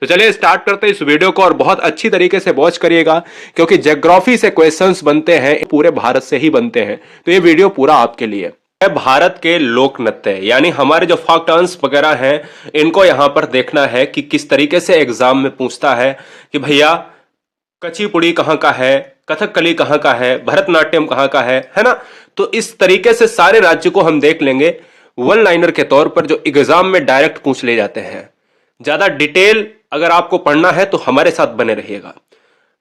तो चलिए स्टार्ट करते हैं इस वीडियो को और बहुत अच्छी तरीके से वॉच करिएगा, क्योंकि ज्योग्राफी से क्वेश्चंस बनते हैं, पूरे भारत से ही बनते हैं। तो ये वीडियो पूरा आपके लिए है। भारत के लोक नृत्य यानी हमारे जो फोक डांस वगैरह हैं, इनको यहां पर देखना है कि किस तरीके से एग्जाम में पूछता है कि भैया कचिपुड़ी कहाँ का है, कथकली कहाँ का है, भरतनाट्यम कहाँ का है ना। तो इस तरीके से सारे राज्य को हम देख लेंगे वन लाइनर के तौर पर, जो एग्जाम में डायरेक्ट पूछ ले जाते हैं। ज्यादा डिटेल अगर आपको पढ़ना है तो हमारे साथ बने रहिएगा।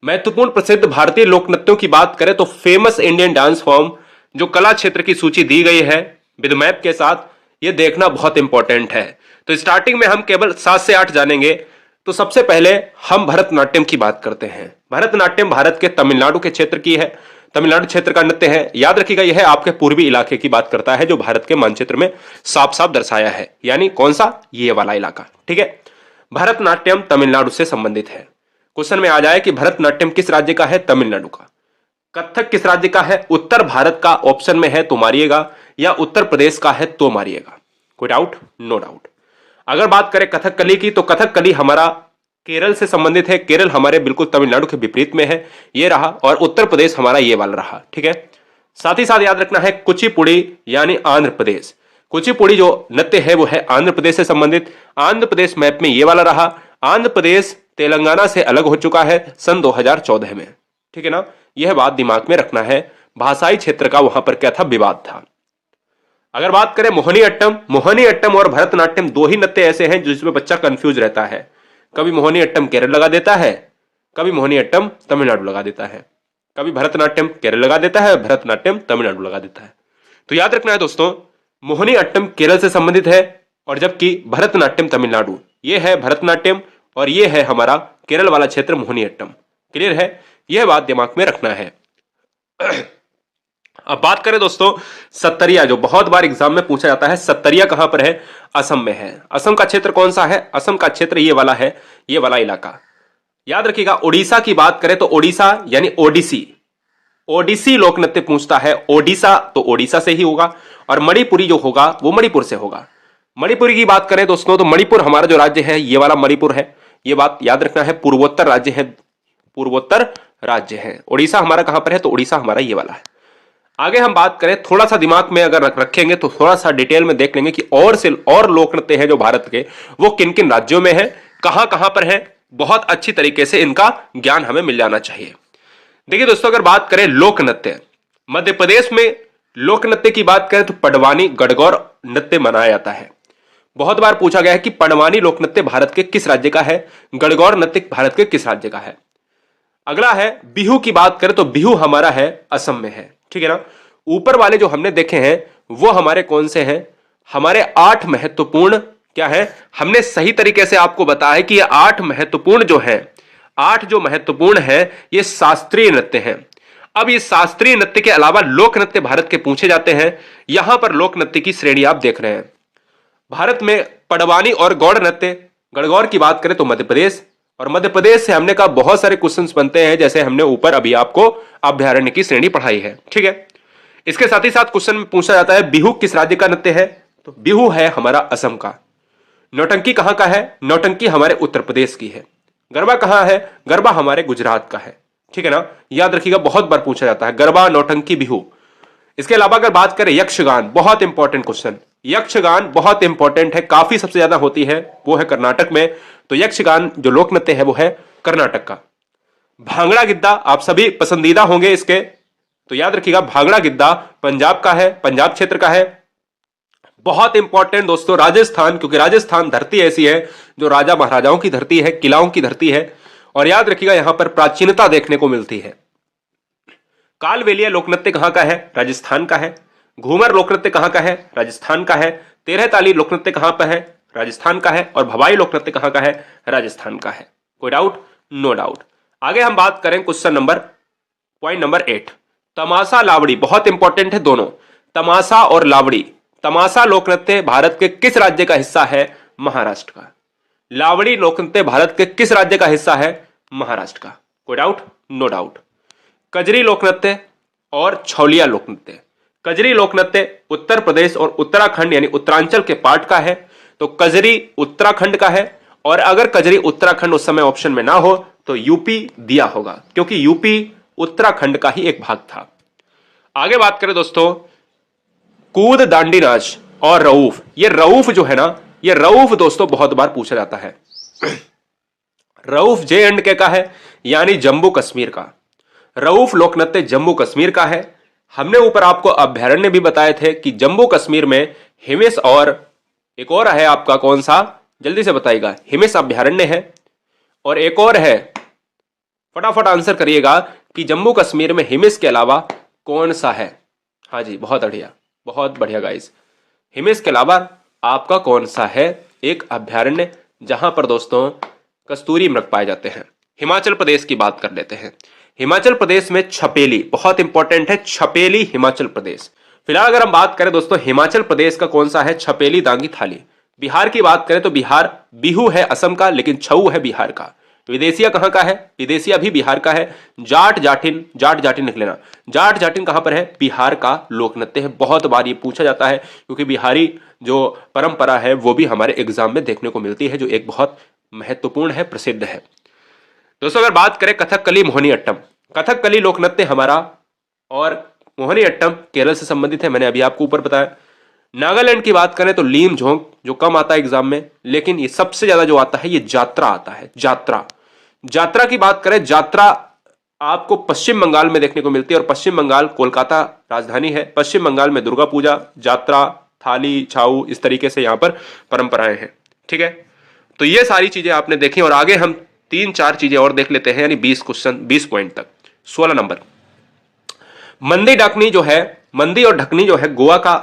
महत्वपूर्ण प्रसिद्ध भारतीय लोक नृत्यों की बात करें तो फेमस इंडियन डांस फॉर्म जो कला क्षेत्र की सूची दी गई है विद मैप के साथ, ये देखना बहुत इंपॉर्टेंट है। तो स्टार्टिंग में हम केवल 7 से 8 जानेंगे। तो सबसे पहले हम भरतनाट्यम की बात करते हैं। भरतनाट्यम भारत के तमिलनाडु के क्षेत्र की है, तमिलनाडु क्षेत्र का नृत्य है। याद रखिएगा यह आपके पूर्वी इलाके की बात करता है, जो भारत के मानचित्र में साफ साफ दर्शाया है। यानी कौन सा? ये वाला इलाका। ठीक है, भरतनाट्यम तमिलनाडु से संबंधित है। क्वेश्चन में आ जाए कि भरतनाट्यम किस राज्य का है? तमिलनाडु का। कथक किस राज्य का है? उत्तर भारत का ऑप्शन में है तो मारिएगा, या उत्तर प्रदेश का है तो मारिएगा। कोई डाउट? No doubt. अगर बात करें कथकली की, तो कथकली हमारा केरल से संबंधित है। केरल हमारे बिल्कुल तमिलनाडु के विपरीत में है, ये रहा। और उत्तर प्रदेश हमारा ये वाला रहा। ठीक है, साथ ही साथ याद रखना है कुचिपुड़ी यानी आंध्र प्रदेश। कुचिपुड़ी जो नृत्य है वो है आंध्र प्रदेश से संबंधित। आंध्र प्रदेश मैप में ये वाला रहा। आंध्र प्रदेश तेलंगाना से अलग हो चुका है सन 2014 में। ठीक है ना, यह बात दिमाग में रखना है। भाषाई क्षेत्र का वहां पर क्या था? विवाद था। अगर बात करें मोहिनीअट्टम, मोहिनीअट्टम और भरतनाट्यम दो ही नृत्य ऐसे हैं जिसमें बच्चा कंफ्यूज रहता है। कभी मोहिनीअट्टम केरल लगा देता है, कभी मोहिनीअट्टम तमिलनाडु लगा देता है, कभी भरतनाट्यम केरल लगा देता है, भरतनाट्यम तमिलनाडु लगा देता है। तो याद रखना है दोस्तों, मोहिनीअट्टम केरल से संबंधित है, और जबकि भरतनाट्यम तमिलनाडु। ये है भरतनाट्यम और ये है हमारा केरल वाला क्षेत्र मोहिनीअट्टम। क्लियर है? यह बात दिमाग में रखना है। अब बात करें दोस्तों सत्तरिया, जो बहुत बार एग्जाम में पूछा जाता है। सत्तरिया कहां पर है? असम में है। असम का क्षेत्र कौन सा है? असम का क्षेत्र ये वाला है, ये वाला इलाका। याद रखिएगा, ओडिशा की बात करें तो ओडिशा यानी ओडिसी, ओडिसी लोक नृत्य पूछता है। ओडिशा तो ओडिशा से ही होगा, और मणिपुरी जो होगा वो मणिपुर से होगा। मणिपुरी की बात करें दोस्तों तो मणिपुर हमारा जो राज्य है ये वाला मणिपुर है। ये बात याद रखना है, पूर्वोत्तर राज्य है, पूर्वोत्तर राज्य है। उड़ीसा हमारा कहां पर है? तो उड़ीसा हमारा ये वाला है। आगे हम बात करें, थोड़ा सा दिमाग में अगर रखेंगे तो थोड़ा सा डिटेल में देख लेंगे कि और लोक नृत्य हैं जो भारत के, वो किन किन राज्यों में है, कहां कहां पर है। बहुत अच्छी तरीके से इनका ज्ञान हमें मिल जाना चाहिए। देखिए दोस्तों, अगर बात करें लोक नृत्य, मध्य प्रदेश में लोक नृत्य की बात करें तो पडवानी गणगौर नृत्य मनाया जाता है। बहुत बार पूछा गया है कि पडवानी लोक नृत्य भारत के किस राज्य का है, गणगौर नृत्य भारत के किस राज्य का है। अगला है बिहू की बात करें तो बिहू हमारा है असम में है। ठीक है ना। ऊपर वाले जो हमने देखे हैं वो हमारे कौन से हैं? हमारे 8 महत्वपूर्ण क्या है, हमने सही तरीके से आपको बताया है कि ये 8 महत्वपूर्ण जो है, 8 जो महत्वपूर्ण है ये शास्त्रीय नृत्य हैं। अब ये शास्त्रीय नृत्य के अलावा लोक नृत्य भारत के पूछे जाते हैं। यहां पर लोक नृत्य की श्रेणी आप देख रहे हैं। भारत में पडवानी और गौड़ नृत्य, गणगौर की बात करें तो मध्य प्रदेश, और मध्य प्रदेश से हमने कहा बहुत सारे क्वेश्चंस बनते हैं, जैसे हमने ऊपर अभी आपको अभ्यारण्य की श्रेणी पढ़ाई है। ठीक है, इसके साथ ही साथ क्वेश्चन में पूछा जाता है बिहू किस राज्य का नृत्य है? तो बिहू है हमारा असम का। नौटंकी कहां का है? नौटंकी हमारे उत्तर प्रदेश की है। गरबा कहां है? गरबा हमारे गुजरात का है। ठीक है ना, याद रखिएगा, बहुत बार पूछा जाता है गरबा, नौटंकी, बिहू। इसके अलावा अगर बात करें यक्षगान, बहुत इंपॉर्टेंट क्वेश्चन, यक्षगान बहुत इंपॉर्टेंट है, काफी सबसे ज्यादा होती है, वो है कर्नाटक में। तो यक्षगान जो लोक नृत्य है वो है कर्नाटक का। भांगड़ा गिद्दा आप सभी पसंदीदा होंगे इसके, तो याद रखिएगा भांगड़ा गिद्दा पंजाब का है, पंजाब क्षेत्र का है। बहुत इंपॉर्टेंट दोस्तों राजस्थान, क्योंकि राजस्थान धरती ऐसी है जो राजा महाराजाओं की धरती है, किलाओं की धरती है, और याद रखिएगा यहां पर प्राचीनता देखने को मिलती है। कालबेलिया लोकनृत्य कहां का है? राजस्थान का है। घूमर लोकनृत्य कहां का है? राजस्थान का है। 13 ताली लोकनृत्य कहां पर है? राजस्थान का है। और भवाई लोकनृत्य कहां का है? राजस्थान का है। कोई डाउट? No doubt. आगे हम बात करें क्वेश्चन नंबर पॉइंट नंबर 8, तमाशा लावड़ी, बहुत इंपॉर्टेंट है दोनों, तमाशा और लावड़ी। तमाशा लोकनृत्य भारत के किस राज्य का हिस्सा है? महाराष्ट्र का। लावड़ी लोकनृत्य भारत के किस राज्य का हिस्सा है? महाराष्ट्र का। कोई डाउट? No doubt. कजरी लोकनृत्य और छौलिया लोकनृत्य, कजरी लोकनृत्य उत्तर प्रदेश और उत्तराखंड यानी उत्तरांचल के पार्ट का है, तो कजरी उत्तराखंड का है, और अगर कजरी उत्तराखंड उस समय ऑप्शन में ना हो तो यूपी दिया होगा, क्योंकि यूपी उत्तराखंड का ही एक भाग था। आगे बात करें दोस्तों, कूद दांडी नाच और रऊफ। ये रऊफ जो है ना, ये रऊफ दोस्तों बहुत बार पूछा जाता है। रऊफ J&K का है, यानी जम्मू कश्मीर का। रऊफ लोक नृत्य जम्मू कश्मीर का है। हमने ऊपर आपको अभ्यारण्य भी बताए थे कि जम्मू कश्मीर में हिमेश और एक और है आपका कौन सा, जल्दी से बताइएगा। हिमेश अभ्यारण्य है और एक और है, फटाफट आंसर करिएगा कि जम्मू कश्मीर में हिमेश के अलावा कौन सा है। हाँ जी, बहुत बढ़िया, बहुत बढ़िया गाइस। हिमेश के अलावा आपका कौन सा है एक अभ्यारण्य जहां पर दोस्तों कस्तूरी मृग पाए जाते हैं। हिमाचल प्रदेश की बात कर लेते हैं। हिमाचल प्रदेश में छपेली बहुत इंपॉर्टेंट है, छपेली हिमाचल प्रदेश। फिलहाल अगर हम बात करें दोस्तों हिमाचल प्रदेश का कौन सा है, छपेली दांगी थाली। बिहार की बात करें तो बिहार बिहू है असम का, लेकिन छऊ है बिहार का। विदेशिया कहां का है, विदेशिया भी बिहार का है। जाट जाटिन, जाट जाटिन लिख लेना, जाट जाटिन कहां पर है, बिहार का लोक नृत्य है। बहुत बार ये पूछा जाता है क्योंकि बिहारी जो परंपरा है वो भी हमारे एग्जाम में देखने को मिलती है, जो एक बहुत महत्वपूर्ण है, प्रसिद्ध है। दोस्तों अगर बात करें कथकली मोहिनी अट्टम, कथकली लोक नृत्य हमारा और मोहिनी अट्टम केरल से संबंधित है, मैंने अभी आपको ऊपर बताया। नागालैंड की बात करें तो लीम झोंक, जो कम आता है एग्जाम में, लेकिन ये सबसे ज्यादा जो आता है ये जात्रा आता है। जात्रा, जात्रा की बात करें, जात्रा आपको पश्चिम बंगाल में देखने को मिलती है और पश्चिम बंगाल कोलकाता राजधानी है। पश्चिम बंगाल में दुर्गा पूजा, जात्रा, थाली, छाऊ, इस तरीके से यहां पर परंपराएं हैं। ठीक है, तो ये सारी चीजें आपने देखी और आगे हम 3-4 चीजें और देख लेते हैं, यानी 20 क्वेश्चन 20 पॉइंट तक। 16 नंबर, मंदी डाकनी जो है, मंदी और ढकनी जो है गोवा का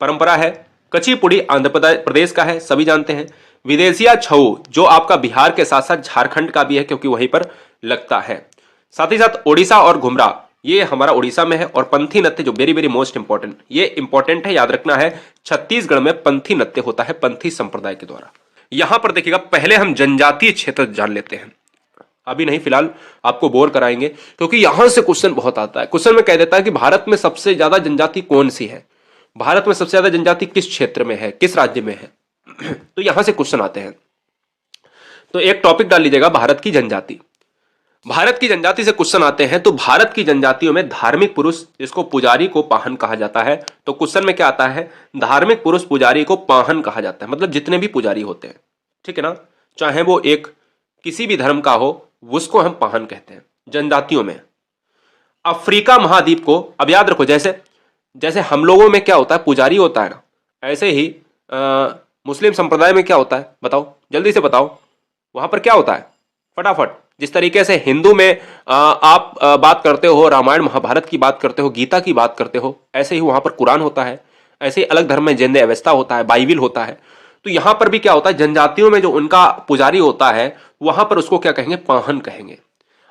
परंपरा है। कचीपुड़ी आंध्र प्रदेश का है, सभी जानते हैं। विदेशिया छऊ जो आपका बिहार के साथ साथ झारखंड का भी है, क्योंकि वहीं पर लगता है। साथ ही साथ ओडिशा और घुमरा, ये हमारा ओडिशा में है। और पंथी नृत्य जो वेरी वेरी मोस्ट इंपॉर्टेंट, ये इंपॉर्टेंट है, याद रखना है, छत्तीसगढ़ में पंथी नृत्य होता है पंथी संप्रदाय के द्वारा। यहां पर देखिएगा, पहले हम जनजातीय क्षेत्र जान लेते हैं, अभी नहीं, फिलहाल आपको बोर कराएंगे क्योंकि यहां से क्वेश्चन बहुत आता है। क्वेश्चन में कह देता है कि भारत में सबसे ज्यादा जनजाति कौन सी है, भारत में सबसे ज्यादा जनजाति किस क्षेत्र में है, किस राज्य में है। तो यहां से क्वेश्चन आते हैं। तो एक टॉपिक डाल लीजिएगा, भारत की जनजाति। भारत की जनजाति से क्वेश्चन आते हैं तो भारत की जनजातियों में धार्मिक पुरुष जिसको पुजारी को पाहन कहा जाता है, तो क्वेश्चन में क्या आता है, धार्मिक पुरुष पुजारी को पाहन कहा जाता है, मतलब जितने भी पुजारी होते हैं, ठीक है ना, चाहे वो एक किसी भी धर्म का हो, उसको हम पाहन कहते हैं जनजातियों में। अफ्रीका महाद्वीप को, अब याद रखो, जैसे जैसे हम लोगों में क्या होता है, पुजारी होता है ना, ऐसे ही मुस्लिम संप्रदाय में क्या होता है, बताओ जल्दी से बताओ, वहां पर क्या होता है फटाफट। जिस तरीके से हिंदू में आप बात करते हो, रामायण महाभारत की बात करते हो, गीता की बात करते हो, ऐसे ही वहां पर कुरान होता है। ऐसे ही अलग धर्म में जैन अवस्था होता है, बाइबिल होता है। तो यहां पर भी क्या होता है, जनजातियों में जो उनका पुजारी होता है वहां पर उसको क्या कहेंगे, पाहन कहेंगे।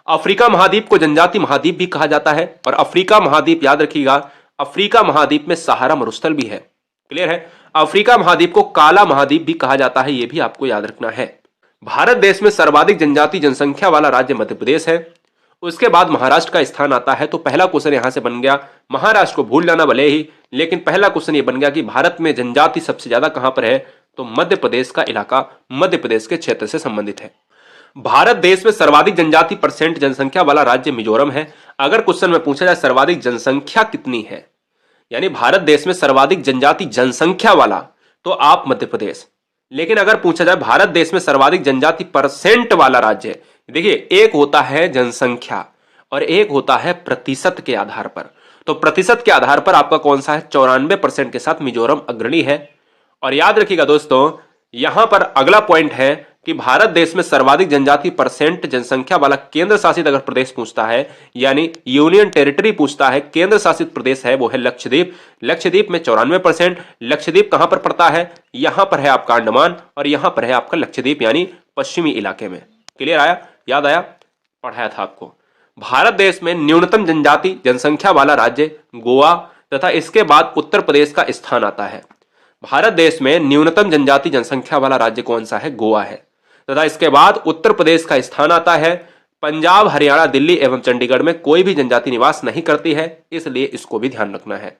अफ्रीका महाद्वीप को जनजाति महाद्वीप भी कहा जाता है। और अफ्रीका महाद्वीप याद रखिएगा, अफ्रीका महाद्वीप में सहारा मरुस्थल भी है, क्लियर है। अफ्रीका महाद्वीप को काला महाद्वीप भी कहा जाता है, यह भी आपको याद रखना है। भारत देश में सर्वाधिक जनजाति जनसंख्या वाला राज्य मध्य प्रदेश है। उसके बाद महाराष्ट्र का स्थान आता है। तो पहला क्वेश्चन यहां से बन गया, महाराष्ट्र को भूल जाना भले ही, लेकिन पहला क्वेश्चन ये बन गया कि भारत में जनजाति सबसे ज्यादा कहां पर है, तो मध्य प्रदेश का इलाका, मध्य प्रदेश के क्षेत्र से संबंधित है। भारत देश में सर्वाधिक जनजाति परसेंट जनसंख्या वाला राज्य मिजोरम है। अगर क्वेश्चन में पूछा जाए सर्वाधिक जनसंख्या कितनी है, यानी भारत देश में सर्वाधिक जनजाति जनसंख्या वाला, तो आप मध्य प्रदेश। लेकिन अगर पूछा जाए भारत देश में सर्वाधिक जनजाति परसेंट वाला राज्य, देखिए एक होता है जनसंख्या और एक होता है प्रतिशत के आधार पर। तो प्रतिशत के आधार पर आपका कौन सा है, 94% के साथ मिजोरम अग्रणी है। और याद रखिएगा दोस्तों, यहां पर अगला पॉइंट है कि भारत देश में सर्वाधिक जनजाति परसेंट जनसंख्या वाला केंद्र शासित अगर प्रदेश पूछता है, यानी यूनियन टेरिटरी पूछता है, केंद्र शासित प्रदेश है वो है लक्षद्वीप। लक्षद्वीप में 94%। लक्षद्वीप कहां पर पड़ता है, यहां पर है आपका अंडमान और यहां पर है आपका लक्षद्वीप, यानी पश्चिमी इलाके में। क्लियर आया, याद आया, पढ़ाया था आपको। भारत देश में न्यूनतम जनजाति जनसंख्या वाला राज्य गोवा तथा इसके बाद उत्तर प्रदेश का स्थान आता है। भारत देश में न्यूनतम जनजाति जनसंख्या वाला राज्य कौन सा है, गोवा है, तथा इसके बाद उत्तर प्रदेश का स्थान आता है। पंजाब, हरियाणा, दिल्ली एवं चंडीगढ़ में कोई भी जनजाति निवास नहीं करती है, इसलिए इसको भी ध्यान रखना है।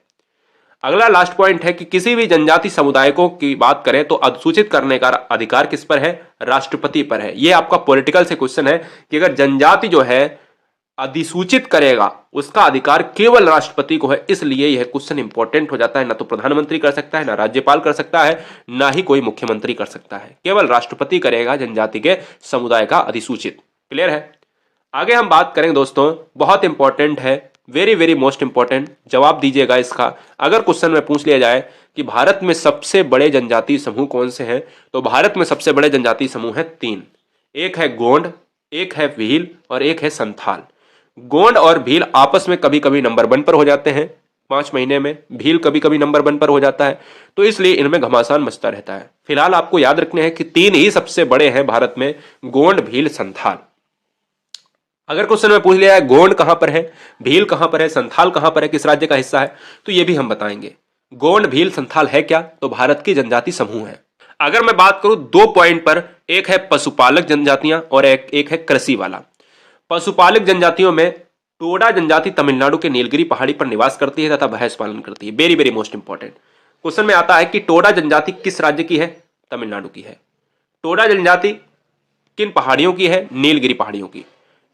अगला लास्ट पॉइंट है कि किसी भी जनजाति समुदाय को की बात करें तो अधिसूचित करने का अधिकार किस पर है? राष्ट्रपति पर है। यह आपका पॉलिटिकल से क्वेश्चन है कि अगर जनजाति जो है अधिसूचित करेगा उसका अधिकार केवल राष्ट्रपति को है, इसलिए यह क्वेश्चन इंपॉर्टेंट हो जाता है। ना तो प्रधानमंत्री कर सकता है, ना राज्यपाल कर सकता है, ना ही कोई मुख्यमंत्री कर सकता है, केवल राष्ट्रपति करेगा जनजाति के समुदाय का अधिसूचित। क्लियर है? आगे हम बात करेंगे दोस्तों, बहुत इंपॉर्टेंट है, वेरी वेरी मोस्ट इंपॉर्टेंट, जवाब दीजिएगा इसका। अगर क्वेश्चन में पूछ लिया जाए कि भारत में सबसे बड़े जनजातीय समूह कौन से हैं, तो भारत में सबसे बड़े जनजातीय समूह हैं 3। एक है गोंड, एक है भील और एक है संथाल। गोंड और भील आपस में कभी कभी नंबर 1 पर हो जाते हैं 5 महीने में, भील कभी कभी नंबर 1 पर हो जाता है, तो इसलिए इनमें घमासान मचता रहता है। फिलहाल आपको याद रखने हैं कि 3 ही सबसे बड़े हैं भारत में, गोंड, भील, संथाल। अगर क्वेश्चन में पूछ लिया है गोंड कहां पर है, भील कहां पर है, संथाल कहां पर है, किस राज्य का हिस्सा है, तो ये भी हम बताएंगे। गोंड, भील, संथाल है क्या? तो भारत की जनजाति समूह है। अगर मैं बात करूं 2 पॉइंट पर, एक है पशुपालक जनजातियां और एक है कृषि वाला। पशुपालक जनजातियों में टोडा जनजाति तमिलनाडु के नीलगिरी पहाड़ी पर निवास करती है तथा भैंस पालन करती है। Very very most important question में आता है कि टोडा जनजाति किस राज्य की है? तमिलनाडु की है। टोडा जनजाति किन पहाड़ियों की है? नीलगिरी पहाड़ियों की।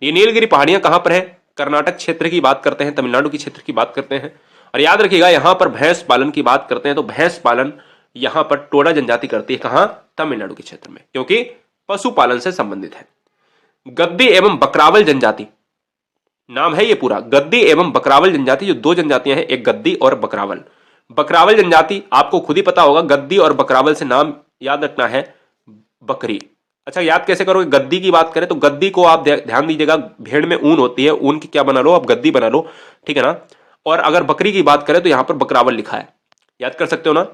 ये नीलगिरी पहाड़ियां कहां पर है? कर्नाटक क्षेत्र की बात करते हैं, तमिलनाडु की क्षेत्र की बात करते हैं। और याद रखिएगा यहां पर भैंस पालन की बात करते हैं तो भैंस पालन यहां पर टोडा जनजाति करती है। कहां? तमिलनाडु के क्षेत्र में, क्योंकि पशुपालन से संबंधित है। गद्दी एवं बकरावल जनजाति नाम है ये पूरा, गद्दी एवं बकरावल जनजाति, जो 2 जनजातियां हैं, एक गद्दी और बकरावल। बकरावल जनजाति आपको खुद ही पता होगा, गद्दी और बकरावल से नाम याद रखना है बकरी। अच्छा, याद कैसे करोगे? गद्दी की बात करें तो गद्दी को आप ध्यान दीजिएगा, भेड़ में ऊन होती है, ऊन की क्या बना लो आप? गद्दी बना लो, ठीक है ना। और अगर बकरी की बात करें तो यहां पर बकरावल लिखा है, याद कर सकते हो ना।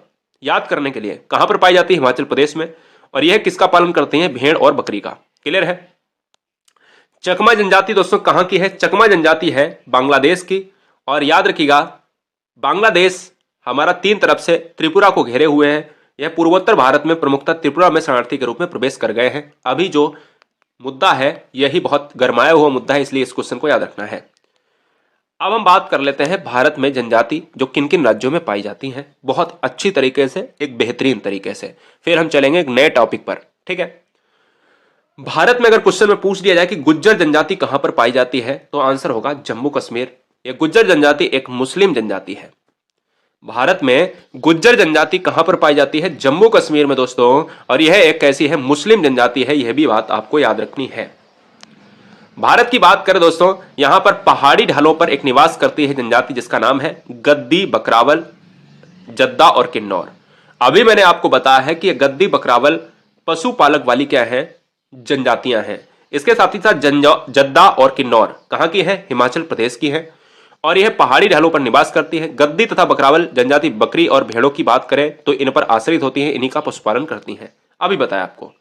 याद करने के लिए कहां पर पाई जाती है? हिमाचल प्रदेश में। और यह किसका पालन करती है? भेड़ और बकरी का। क्लियर है? चकमा जनजाति दोस्तों कहां की है? चकमा जनजाति है बांग्लादेश की। और याद रखिएगा बांग्लादेश हमारा 3 तरफ से त्रिपुरा को घेरे हुए है। यह पूर्वोत्तर भारत में प्रमुखतः त्रिपुरा में शरणार्थी के रूप में प्रवेश कर गए हैं। अभी जो मुद्दा है यही बहुत गरमाया हुआ मुद्दा है, इसलिए इस क्वेश्चन को याद रखना है। अब हम बात कर लेते हैं भारत में जनजाति जो किन किन राज्यों में पाई जाती हैं, बहुत अच्छी तरीके से, एक बेहतरीन तरीके से। फिर हम चलेंगे एक नए टॉपिक पर, ठीक है। भारत में अगर क्वेश्चन में पूछ दिया जाए कि गुज्जर जनजाति कहां पर पाई जाती है, तो आंसर होगा जम्मू कश्मीर। यह गुज्जर जनजाति एक मुस्लिम जनजाति है। भारत में गुज्जर जनजाति कहां पर पाई जाती है? जम्मू कश्मीर में दोस्तों। और यह एक कैसी है? मुस्लिम जनजाति है। यह भी बात आपको याद रखनी है। भारत की बात करें दोस्तों, यहां पर पहाड़ी ढालों पर एक निवास करती है जनजाति जिसका नाम है गद्दी, बकरावल, जद्दा और किन्नौर। अभी मैंने आपको बताया है कि गद्दी, बकरावल पशुपालक वाली क्या है? जनजातियां हैं। इसके साथ ही साथ जद्दा और किन्नौर कहां की है? हिमाचल प्रदेश की है। और यह पहाड़ी ढालों पर निवास करती है। गद्दी तथा बकरावल जनजाति बकरी और भेड़ों की बात करें तो इन पर आश्रित होती है, इन्हीं का पशुपालन करती हैं। अभी बताया आपको।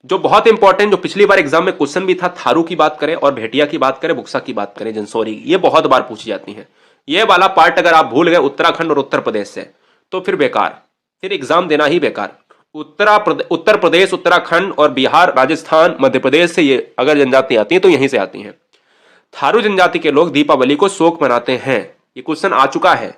जो बहुत इंपॉर्टेंट, जो पिछली बार एग्जाम में क्वेश्चन भी था, थारू की बात करें और भेटिया की बात करें, बुक्सा की बात करें, जंसौरी, ये बहुत बार पूछी जाती है। ये वाला पार्ट अगर आप भूल गए उत्तराखंड और उत्तर प्रदेश से तो फिर बेकार, फिर एग्जाम देना ही बेकार। उत्तर प्रदेश, उत्तराखंड और बिहार, राजस्थान, मध्य प्रदेश से ये अगर जनजाति आती हैं तो यहीं से आती हैं। थारू जनजाति के लोग दीपावली को शोक मनाते हैं। ये क्वेश्चन आ चुका है।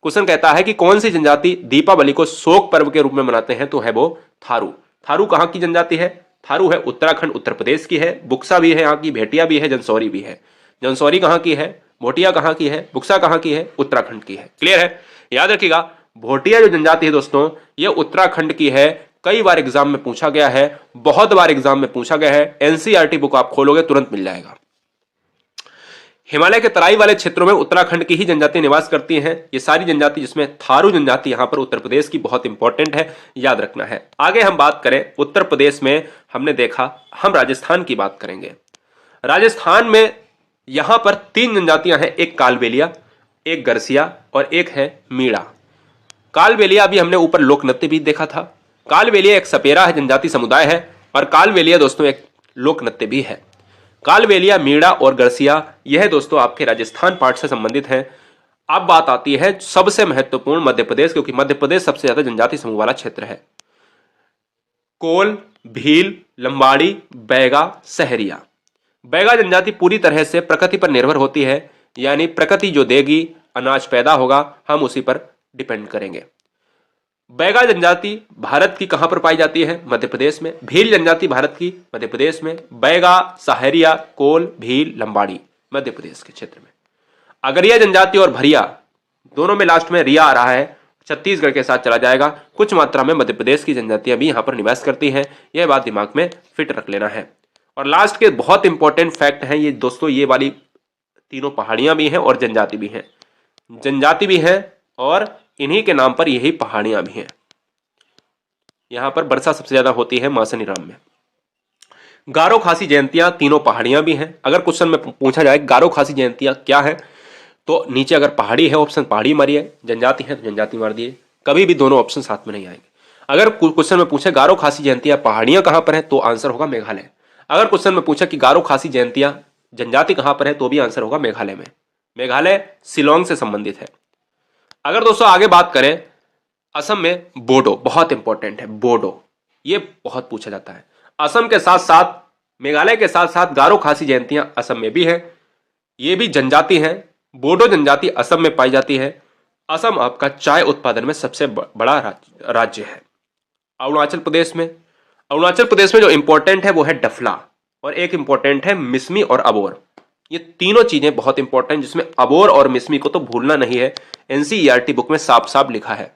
क्वेश्चन कहता है कि कौन सी जनजाति दीपावली को शोक पर्व के रूप में मनाते हैं, तो है वो थारू। थारू कहां की जनजाति है? थारू है उत्तराखंड, उत्तर प्रदेश की है। बुक्सा भी है यहाँ की, भेटिया भी है, जंसौरी भी है। जंसौरी कहां की है? भोटिया कहां की है? बुक्सा कहां की है? उत्तराखंड की है। क्लियर है? याद रखिएगा भोटिया जो जनजाति है दोस्तों, ये उत्तराखंड की है। कई बार एग्जाम में पूछा गया है, बहुत बार एग्जाम में पूछा गया है। एनसीईआरटी बुक आप खोलोगे तुरंत मिल जाएगा। हिमालय के तराई वाले क्षेत्रों में उत्तराखंड की ही जनजाति निवास करती हैं। ये सारी जनजाति, जिसमें थारू जनजाति यहां पर उत्तर प्रदेश की बहुत इंपॉर्टेंट है, याद रखना है। आगे हम बात करें उत्तर प्रदेश में, हमने देखा, हम राजस्थान की बात करेंगे। राजस्थान में यहां पर 3 जनजातियां हैं, एक कालबेलिया, एक गरसिया और एक है मीणा। कालबेलिया अभी हमने ऊपर लोक नृत्य भी देखा था। कालबेलिया एक सपेरा है, जनजाति समुदाय है, और कालबेलिया दोस्तों एक लोक नृत्य भी है। कालबेलिया, मीणा और गरसिया, यह दोस्तों आपके राजस्थान पार्ट से संबंधित है। अब बात आती है सबसे महत्वपूर्ण मध्य प्रदेश, क्योंकि मध्य प्रदेश सबसे ज्यादा जनजाति समूह वाला क्षेत्र है। कोल, भील, लंबाड़ी, बैगा, सहरिया। बैगा जनजाति पूरी तरह से प्रकृति पर निर्भर होती है, यानी प्रकृति जो देगी अनाज पैदा होगा, हम उसी पर डिपेंड करेंगे। बैगा जनजाति भारत की कहां पर पाई जाती है? मध्य प्रदेश में। भील जनजाति भारत की मध्य प्रदेश में। बैगा, सहारिया, कोल, भील, लंबाड़ी मध्य प्रदेश के क्षेत्र में। अगरिया जनजाति और भरिया दोनों में लास्ट में रिया आ रहा है, छत्तीसगढ़ के साथ चला जाएगा। कुछ मात्रा में मध्य प्रदेश की जनजातियां भी यहां पर निवास करती हैं, यह बात दिमाग में फिट रख लेना है। और लास्ट के बहुत इंपॉर्टेंट फैक्ट हैं ये दोस्तों, ये वाली तीनों पहाड़ियां भी हैं और जनजाति भी हैं, जनजाति भी है और इन्हीं के नाम पर यही पहाड़ियां भी हैं। यहां पर वर्षा सबसे ज्यादा होती है मासनीराम में। गारो खासी जयंतियां तीनों पहाड़ियां भी हैं। अगर क्वेश्चन में पूछा जाए गारो खासी जयंतियां क्या है, तो नीचे अगर पहाड़ी है ऑप्शन पहाड़ी मारिए, जनजाति है तो जनजाति मार दिए, कभी भी दोनों ऑप्शन साथ में नहीं आएंगे। अगर क्वेश्चन में पूछे गारो खासी जयंतियां पहाड़ियां कहां पर है, तो आंसर होगा मेघालय। अगर क्वेश्चन में पूछा कि गारो खासी जयंतियां जनजाति कहां पर है, तो भी आंसर होगा मेघालय में। मेघालय शिलोंग से संबंधित है। अगर दोस्तों आगे बात करें, असम में बोडो बहुत इंपॉर्टेंट है। बोडो ये बहुत पूछा जाता है। असम के साथ साथ मेघालय के साथ साथ गारो खासी जयंतियां असम में भी है, ये भी जनजाति है। बोडो जनजाति असम में पाई जाती है। असम आपका चाय उत्पादन में सबसे बड़ा राज्य है। अरुणाचल प्रदेश में जो इंपॉर्टेंट है वो है डफला, और एक इंपॉर्टेंट है मिसमी और अबोर। ये तीनों चीजें बहुत इंपॉर्टेंट, जिसमें अबोर और मिसमी को तो भूलना नहीं है, एनसीईआरटी बुक में साफ साफ लिखा है।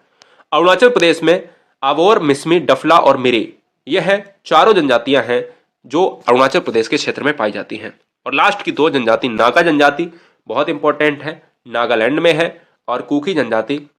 अरुणाचल प्रदेश में अबोर, मिसमी, डफला और मिरी, यह चारों जनजातियां हैं जो अरुणाचल प्रदेश के क्षेत्र में पाई जाती हैं। और लास्ट की दो जनजाति नागा जनजाति बहुत इंपॉर्टेंट है, नागालैंड में है, और कुकी जनजाति